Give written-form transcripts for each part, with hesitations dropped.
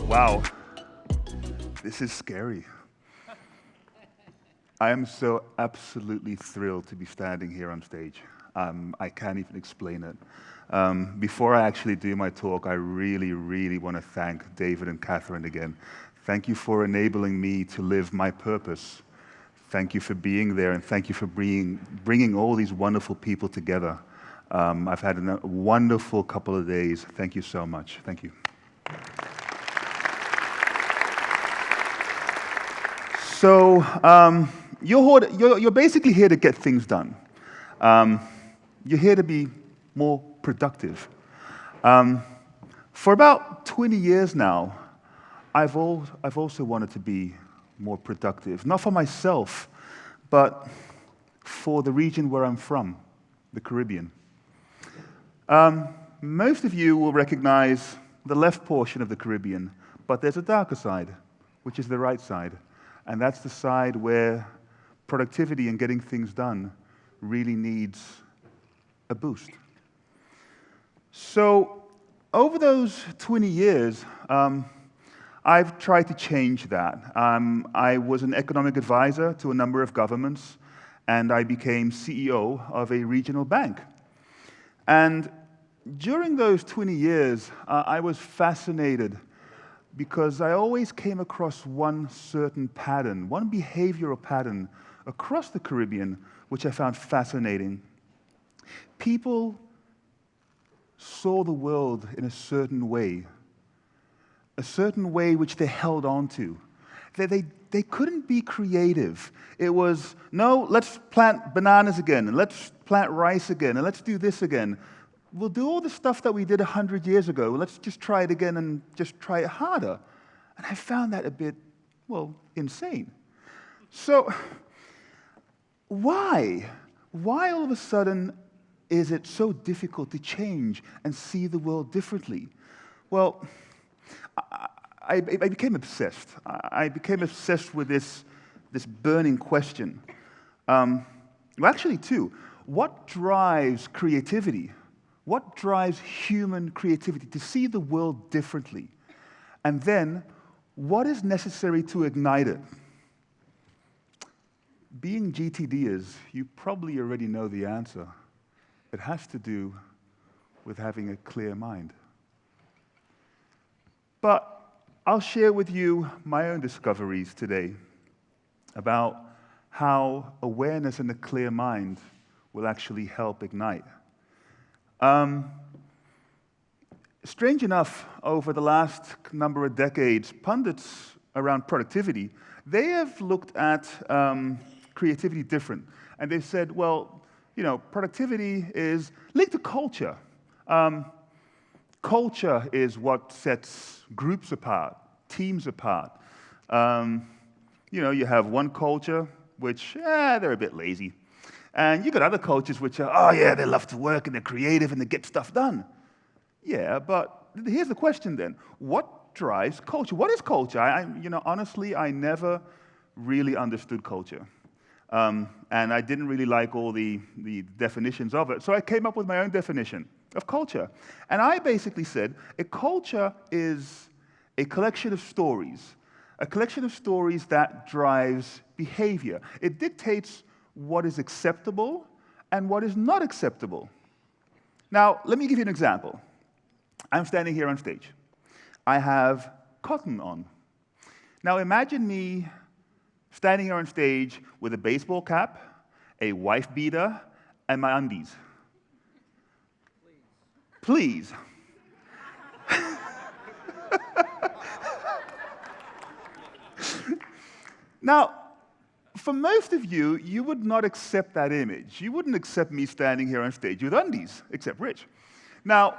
Wow, this is scary. I am so absolutely thrilled to be standing here on stage. I can't even explain it. Before I actually do my talk, I really want to thank David and Catherine again. Thank you for enabling me to live my purpose. Thank you for being there, and thank you for bringing all these wonderful people together. I've had a wonderful couple of days. Thank you so much. Thank you. So you're basically here to get things done. You're here to be more productive. For about 20 years now, I've also wanted to be more productive, not for myself, but for the region where I'm from, the Caribbean. Most of you will recognize the left portion of the Caribbean, but there's a darker side, which is the right side. And that's the side where productivity and getting things done really needs a boost. So over those 20 years, I've tried to change that. I was an economic advisor to a number of governments, and I became CEO of a regional bank. And during those 20 years, I was fascinated because I always came across one certain pattern, one behavioral pattern across the Caribbean, which I found fascinating. People saw the world in a certain way which they held on to. They couldn't be creative. It was, no, let's plant bananas again, and let's plant rice again, and let's do this again. We'll do all the stuff that we did 100 years ago. Let's just try it again and just try it harder. And I found that a bit, well, insane. So why? Why all of a sudden is it so difficult to change and see the world differently? Well, I became obsessed. I became obsessed with this burning question. Well, actually, two. What drives creativity? What drives human creativity to see the world differently? And then, what is necessary to ignite it? Being GTDers, you probably already know the answer. It has to do with having a clear mind. But I'll share with you my own discoveries today about how awareness and a clear mind will actually help ignite. Strange enough, over the last number of decades, pundits around productivity, they have looked at creativity different. And they've said, well, productivity is linked to culture. Culture is what sets groups apart, teams apart. You have one culture, which, they're a bit lazy. And you got other cultures which are, oh yeah, they love to work and they're creative and they get stuff done. Yeah, but here's the question then. What drives culture? What is culture? Honestly, I never really understood culture. And I didn't really like all the definitions of it. So I came up with my own definition of culture. And I basically said, a culture is a collection of stories that drives behavior. It dictates what is acceptable and what is not acceptable. Now, let me give you an example. I'm standing here on stage. I have cotton on. Now, imagine me standing here on stage with a baseball cap, a wife beater, and my undies. Please. Now, for most of you, you would not accept that image. You wouldn't accept me standing here on stage with undies, except Rich. Now,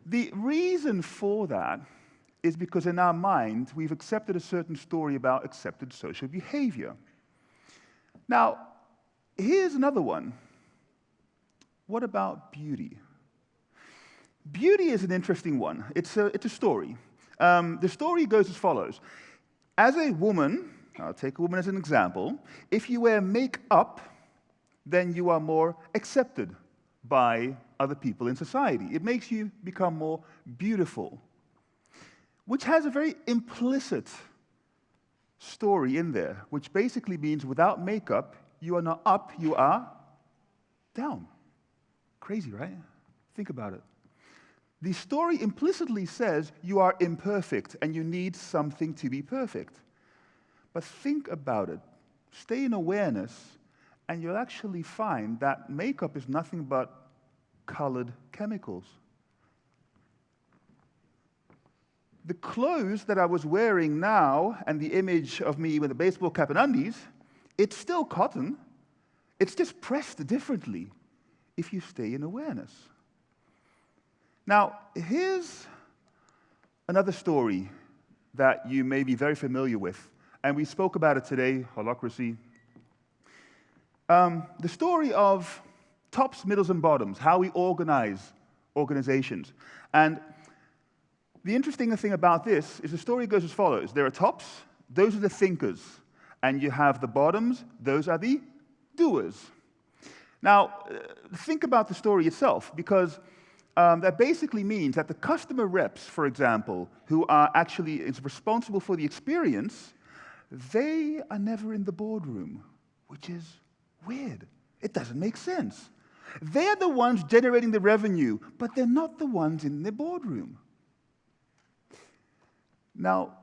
the reason for that is because in our mind, we've accepted a certain story about accepted social behavior. Now, here's another one. What about beauty? Beauty is an interesting one. It's a story. The story goes as follows. As a woman, I'll take a woman as an example. If you wear makeup, then you are more accepted by other people in society. It makes you become more beautiful, which has a very implicit story in there, which basically means without makeup, you are not up, you are down. Crazy, right? Think about it. The story implicitly says you are imperfect and you need something to be perfect. But think about it. Stay in awareness, and you'll actually find that makeup is nothing but colored chemicals. The clothes that I was wearing now, and the image of me with a baseball cap and undies, it's still cotton. It's just pressed differently if you stay in awareness. Now, here's another story that you may be very familiar with, and we spoke about it today, holacracy. The story of tops, middles, and bottoms, how we organize organizations. And the interesting thing about this is the story goes as follows. There are tops, those are the thinkers, and you have the bottoms, those are the doers. Now, think about the story itself, because that basically means that the customer reps, for example, who are actually responsible for the experience, they are never in the boardroom, which is weird. It doesn't make sense. They're the ones generating the revenue, but they're not the ones in the boardroom. Now,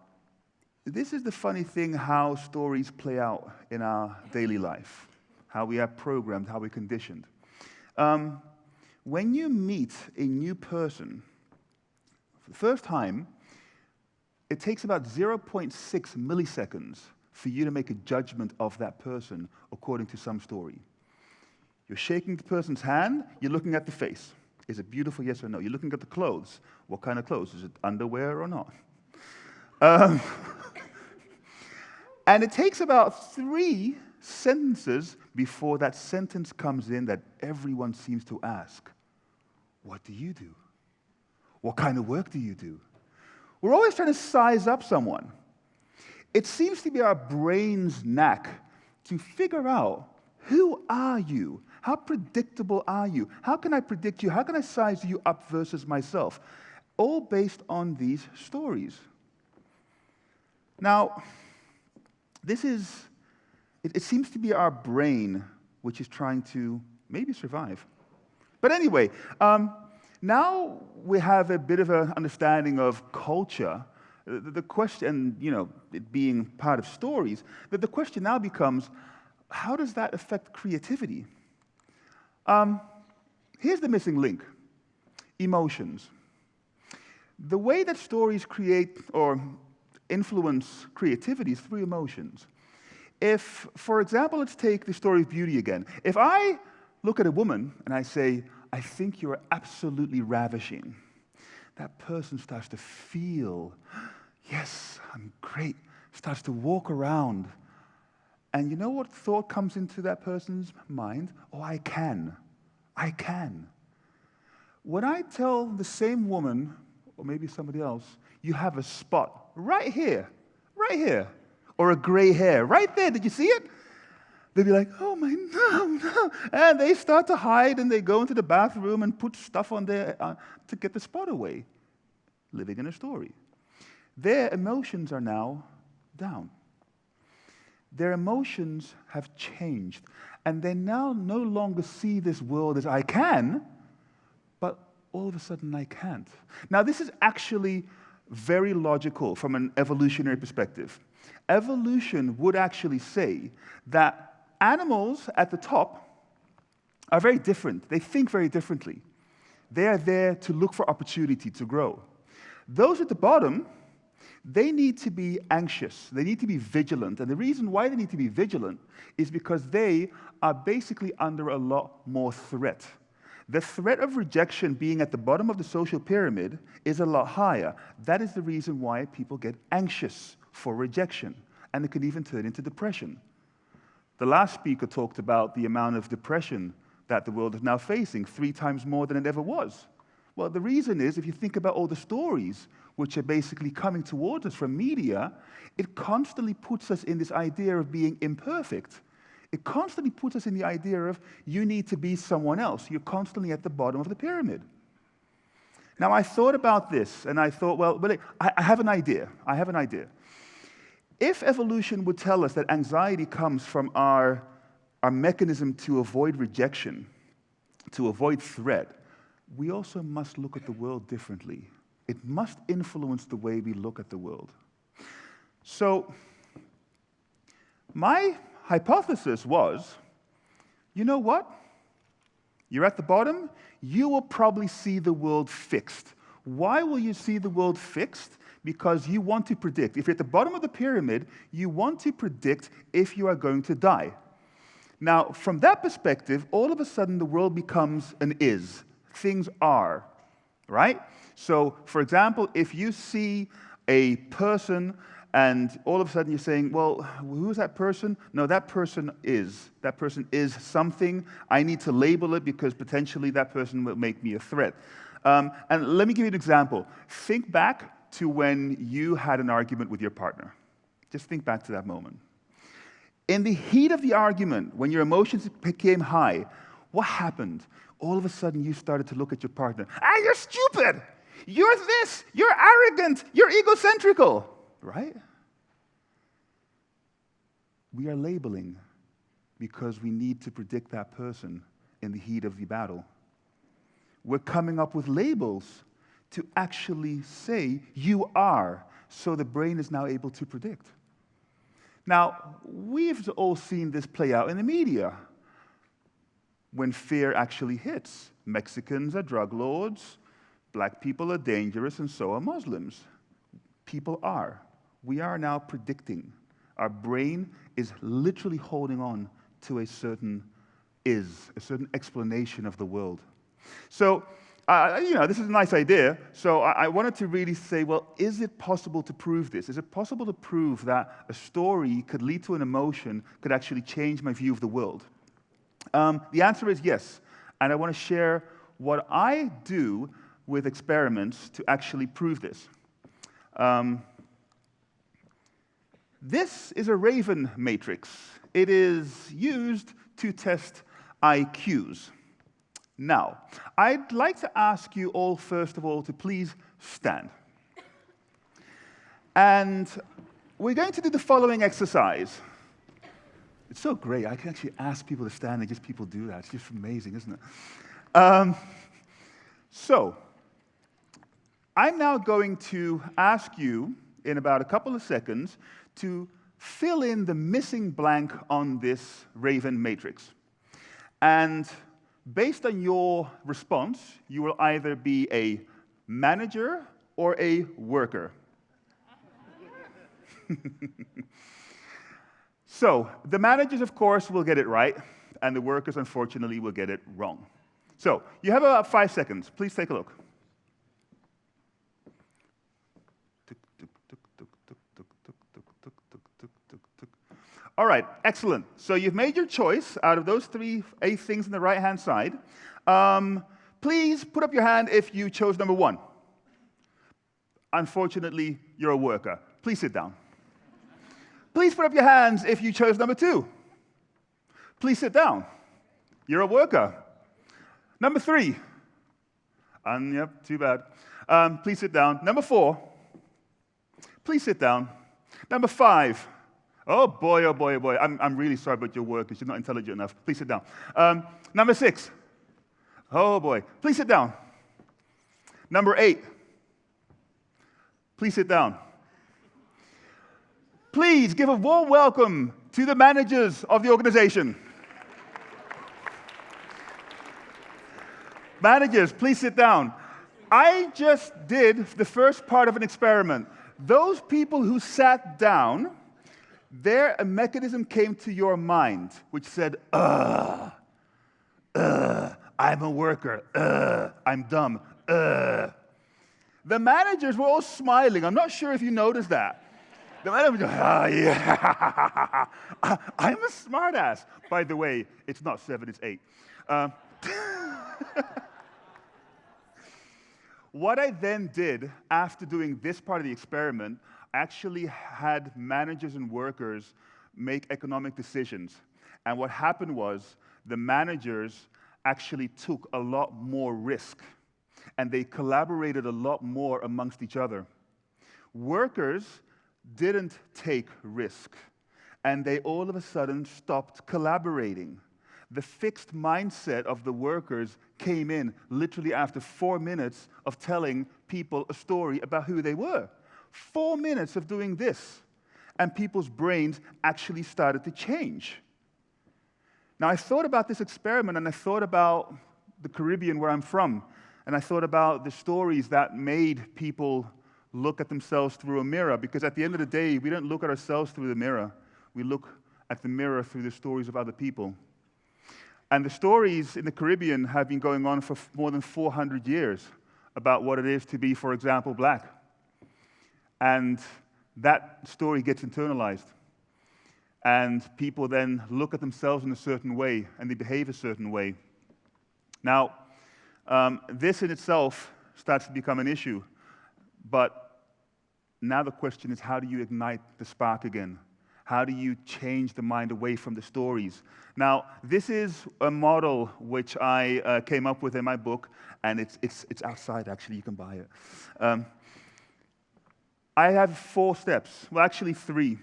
this is the funny thing how stories play out in our daily life, how we are programmed, how we're conditioned. When you meet a new person for the first time, it takes about 0.6 milliseconds for you to make a judgment of that person, according to some story. You're shaking the person's hand, you're looking at the face. Is it beautiful, yes or no? You're looking at the clothes. What kind of clothes? Is it underwear or not? And it takes about 3 sentences before that sentence comes in that everyone seems to ask. What do you do? What kind of work do you do? We're always trying to size up someone. It seems to be our brain's knack to figure out, who are you? How predictable are you? How can I predict you? How can I size you up versus myself? All based on these stories. Now, it seems to be our brain which is trying to maybe survive. But anyway, now we have a bit of an understanding of culture. The question, it being part of stories, that the question now becomes, how does that affect creativity? Here's the missing link: emotions. The way that stories create or influence creativity is through emotions. If, for example, let's take the story of beauty again. If I look at a woman and I say, I think you're absolutely ravishing, that person starts to feel, yes, I'm great, starts to walk around. And you know what thought comes into that person's mind? Oh, I can. When I tell the same woman, or maybe somebody else, you have a spot right here, or a gray hair right there, did you see it? They'd be like, oh my, no. And they start to hide, and they go into the bathroom and put stuff on there to get the spot away. Living in a story. Their emotions are now down. Their emotions have changed, and they now no longer see this world as I can, but all of a sudden I can't. Now, this is actually very logical from an evolutionary perspective. Evolution would actually say that animals at the top are very different. They think very differently. They are there to look for opportunity to grow. Those at the bottom, they need to be anxious. They need to be vigilant. And the reason why they need to be vigilant is because they are basically under a lot more threat. The threat of rejection being at the bottom of the social pyramid is a lot higher. That is the reason why people get anxious for rejection, and it can even turn into depression. The last speaker talked about the amount of depression that the world is now facing, 3 times more than it ever was. Well, the reason is, if you think about all the stories which are basically coming towards us from media, it constantly puts us in this idea of being imperfect. It constantly puts us in the idea of, you need to be someone else. You're constantly at the bottom of the pyramid. Now, I thought about this, and I thought, well, I have an idea. I have an idea. If evolution would tell us that anxiety comes from our mechanism to avoid rejection, to avoid threat, we also must look at the world differently. It must influence the way we look at the world. So, my hypothesis was, you know what? You're at the bottom, you will probably see the world fixed. Why will you see the world fixed? Because you want to predict. If you're at the bottom of the pyramid, you want to predict if you are going to die. Now, from that perspective, all of a sudden the world becomes an is. Things are, right? So, for example, if you see a person and all of a sudden you're saying, well, who is that person? No, that person is. That person is something. I need to label it because potentially that person will make me a threat. And let me give you an example. Think back to when you had an argument with your partner. Just think back to that moment. In the heat of the argument, when your emotions became high, what happened? All of a sudden you started to look at your partner. Ah, you're stupid! You're this! You're arrogant! You're egocentrical! Right? We are labeling because we need to predict that person in the heat of the battle. We're coming up with labels to actually say, you are, so the brain is now able to predict. Now, we've all seen this play out in the media. When fear actually hits, Mexicans are drug lords, black people are dangerous, and so are Muslims. People are. We are now predicting. Our brain is literally holding on to a certain explanation of the world. So, this is a nice idea. So I wanted to really say, well, is it possible to prove this? Is it possible to prove that a story could lead to an emotion, could actually change my view of the world? The answer is yes. And I want to share what I do with experiments to actually prove this. This is a Raven matrix. It is used to test IQs. Now, I'd like to ask you all, first of all, to please stand. And we're going to do the following exercise. It's so great. I can actually ask people to stand and just people do that. It's just amazing, isn't it? So, I'm now going to ask you, in about a couple of seconds, to fill in the missing blank on this Raven matrix. And based on your response, you will either be a manager or a worker. So, the managers, of course, will get it right, and the workers, unfortunately, will get it wrong. So, you have about 5 seconds. Please take a look. All right, excellent. So you've made your choice out of those 8 things on the right-hand side. Please put up your hand if you chose number 1. Unfortunately, you're a worker. Please sit down. Please put up your hands if you chose number 2. Please sit down. You're a worker. Number 3. Yep, too bad. Please sit down. Number 4. Please sit down. Number 5. Oh boy, oh boy, oh boy. I'm really sorry about your work because you're not intelligent enough. Please sit down. Number 6. Oh boy. Please sit down. Number 8. Please sit down. Please give a warm welcome to the managers of the organization. Managers, please sit down. I just did the first part of an experiment. Those people who sat down, there a mechanism came to your mind which said, I'm a worker, I'm dumb, The managers were all smiling. I'm not sure if you noticed that. The managers were, yeah, I'm a smartass. By the way, it's not 7, it's 8. What I then did after doing this part of the experiment, I actually had managers and workers make economic decisions. And what happened was the managers actually took a lot more risk, and they collaborated a lot more amongst each other. Workers didn't take risk, and they all of a sudden stopped collaborating. The fixed mindset of the workers came in literally after 4 minutes of telling people a story about who they were. 4 minutes of doing this, and people's brains actually started to change. Now, I thought about this experiment, and I thought about the Caribbean where I'm from, and I thought about the stories that made people look at themselves through a mirror, because at the end of the day, we don't look at ourselves through the mirror. We look at the mirror through the stories of other people. And the stories in the Caribbean have been going on for more than 400 years about what it is to be, for example, black. And that story gets internalized. And people then look at themselves in a certain way, and they behave a certain way. Now, this in itself starts to become an issue. But now the question is, how do you ignite the spark again? How do you change the mind away from the stories? Now, this is a model which I came up with in my book, and it's outside, actually. You can buy it. I have 4 steps. Well, actually 3.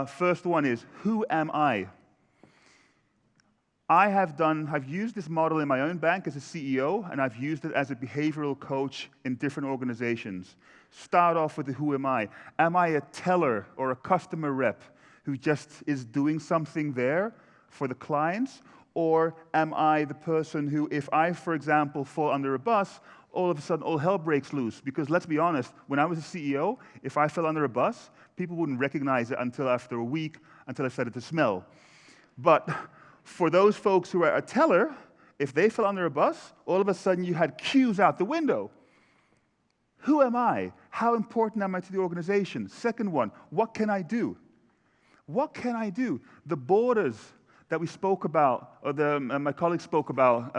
First one is, who am I? I've used this model in my own bank as a CEO, and I've used it as a behavioral coach in different organizations. Start off with the who am I? Am I a teller or a customer rep who just is doing something there for the clients? Or am I the person who, if I, for example, fall under a bus, all of a sudden all hell breaks loose? Because let's be honest, when I was a CEO, if I fell under a bus, people wouldn't recognize it until after a week, until I started to smell. But for those folks who are a teller, if they fell under a bus, all of a sudden you had queues out the window. Who am I? How important am I to the organization? Second one, what can I do? What can I do? The borders that we spoke about, or my colleague spoke about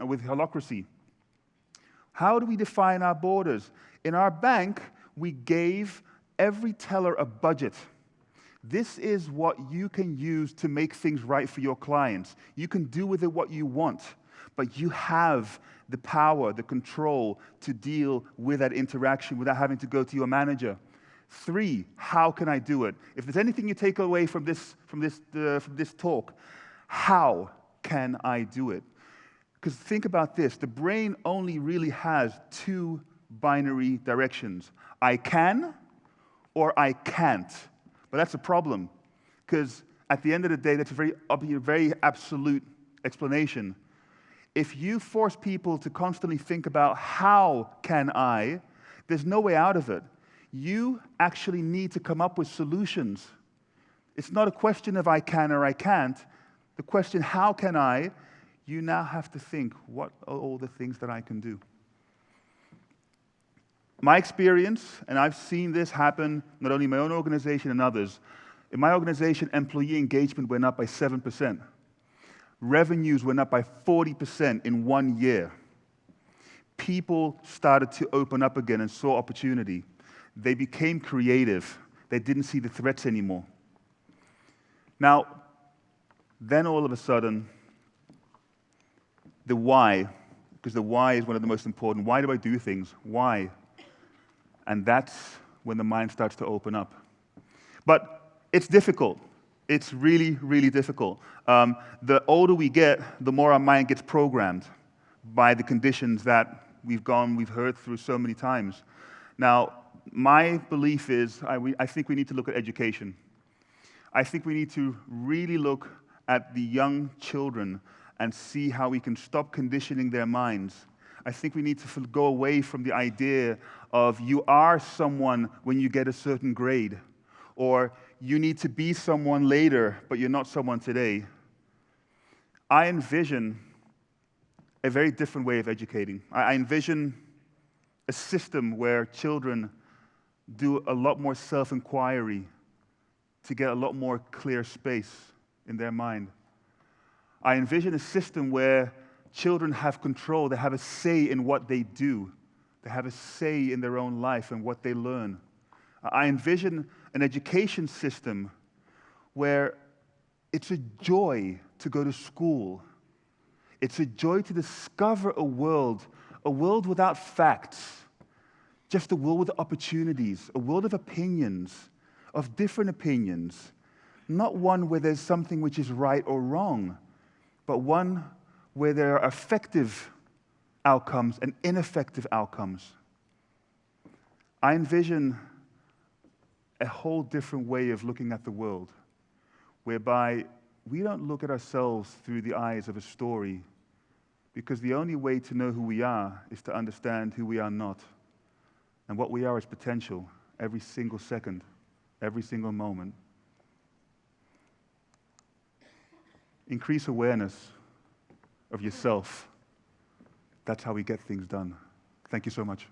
with holacracy. How do we define our borders? In our bank, we gave every teller a budget. This is what you can use to make things right for your clients. You can do with it what you want, but you have the power, the control to deal with that interaction without having to go to your manager. 3, how can I do it? If there's anything you take away from this talk, how can I do it? Because think about this, the brain only really has 2 binary directions. I can or I can't. But that's a problem, because at the end of the day, that's a very absolute explanation. If you force people to constantly think about how can I, there's no way out of it. You actually need to come up with solutions. It's not a question of I can or I can't. The question, how can I, you now have to think, what are all the things that I can do? My experience, and I've seen this happen not only in my own organization and others, in my organization, employee engagement went up by 7%. Revenues went up by 40% in 1 year. People started to open up again and saw opportunity. They became creative. They didn't see the threats anymore. Now, then all of a sudden, the why, because the why is one of the most important. Why do I do things? Why? And that's when the mind starts to open up. But it's difficult. It's really, really difficult. The older we get, the more our mind gets programmed by the conditions that we've heard through so many times. Now, my belief is, I think we need to look at education. I think we need to really look at the young children and see how we can stop conditioning their minds. I think we need to go away from the idea of you are someone when you get a certain grade, or you need to be someone later, but you're not someone today. I envision a very different way of educating. I envision a system where children do a lot more self-inquiry to get a lot more clear space in their mind. I envision a system where children have control, they have a say in what they do. They have a say in their own life and what they learn. I envision an education system where it's a joy to go to school. It's a joy to discover a world without facts, just a world with opportunities, a world of opinions, of different opinions, not one where there's something which is right or wrong, but one where there are effective outcomes and ineffective outcomes. I envision a whole different way of looking at the world, whereby we don't look at ourselves through the eyes of a story, because the only way to know who we are is to understand who we are not. And what we are is potential, every single second, every single moment. Increase awareness of yourself. That's how we get things done. Thank you so much.